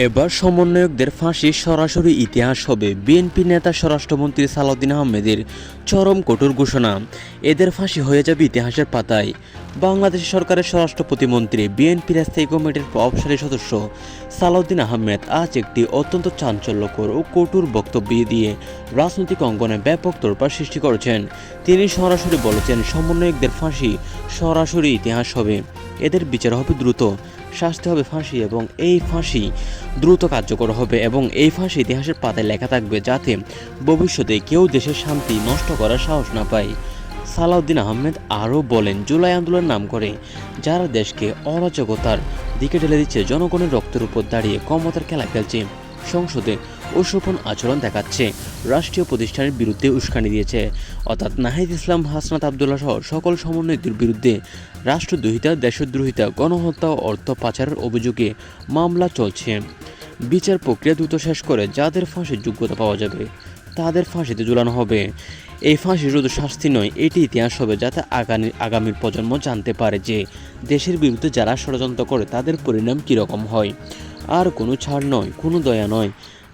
এবার সমন্বয়কদের ফাঁসি সরাসরি ইতিহাস হবে। বিএনপি নেতা স্বরাষ্ট্রমন্ত্রী সালাউদ্দিন আহমেদের চরম কঠোর ঘোষণা। এদের ফাঁসি হয়ে যাবে ইতিহাসের পাতায়। বাংলাদেশ সরকারের স্বরাষ্ট্র প্রতিমন্ত্রী বিএনপির স্থায়ী কমিটির প্রভাবশালী সদস্য সালাউদ্দিন আহমেদ আজ একটি অত্যন্ত চাঞ্চল্যকর ও কঠোর বক্তব্য দিয়ে রাজনৈতিক অঙ্গনে ব্যাপক তোলপাড় সৃষ্টি করেছেন। তিনি সরাসরি বলেছেন, সমন্বয়কদের ফাঁসি সরাসরি ইতিহাস হবে। এদের বিচার হবে দ্রুত, শাস্তি হবে ফাঁসি, এবং এই ফাঁসি দ্রুত কার্যকর হবে এবং এই ফাঁসি ইতিহাসের পাতায় লেখা থাকবে, যাতে ভবিষ্যতে কেউ দেশের শান্তি নষ্ট করার সাহস না পায়। সালাউদ্দিন আহমেদ আরও বলেন, জুলাই আন্দোলনের নাম করে যারা দেশকে অরাজকতার দিকে ঠেলে দিচ্ছে, জনগণের রক্তের উপর দাঁড়িয়ে ক্ষমতার খেলা খেলছে, সংসদে অশোভন আচরণ দেখাচ্ছে, রাষ্ট্রীয় প্রতিষ্ঠানের বিরুদ্ধে উস্কানি দিয়েছে, অর্থাৎ নাহিদ ইসলাম, হাসনাত আবদুল্লাহ সহ সকল সমন্বয়কদের বিরুদ্ধে রাষ্ট্রদ্রোহিতা, দেশদ্রোহিতা, গণহত্যা ও অর্থ পাচারের অভিযোগে মামলা চলছে। বিচার প্রক্রিয়া দ্রুত শেষ করে যাদের ফাঁসির যোগ্যতা পাওয়া যাবে তাদের ফাঁসিতে ঝুলানো হবে। এই ফাঁসি শুধু শাস্তি নয়, এটি ইতিহাস হবে, যাতে আগামীর প্রজন্ম জানতে পারে যে দেশের বিরুদ্ধে যারা ষড়যন্ত্র করে তাদের পরিণাম কীরকম হয়। আর কোনো ছাড় নয়, কোনো দয়া নয়।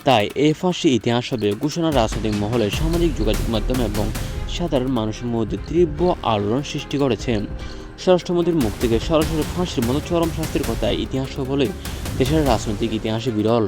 তাই এই ফাঁসি ইতিহাস হবে ঘোষণা রাজনৈতিক মহলে, সামাজিক যোগাযোগ মাধ্যম এবং সাধারণ মানুষের মধ্যে তীব্র আলোড়ন সৃষ্টি করেছে। স্বরাষ্ট্রমন্ত্রীর মুখ থেকে সরাসরি ফাঁসির মতো চরম শাস্তির কথা ইতিহাস বলে দেশের রাজনৈতিক ইতিহাসে বিরল।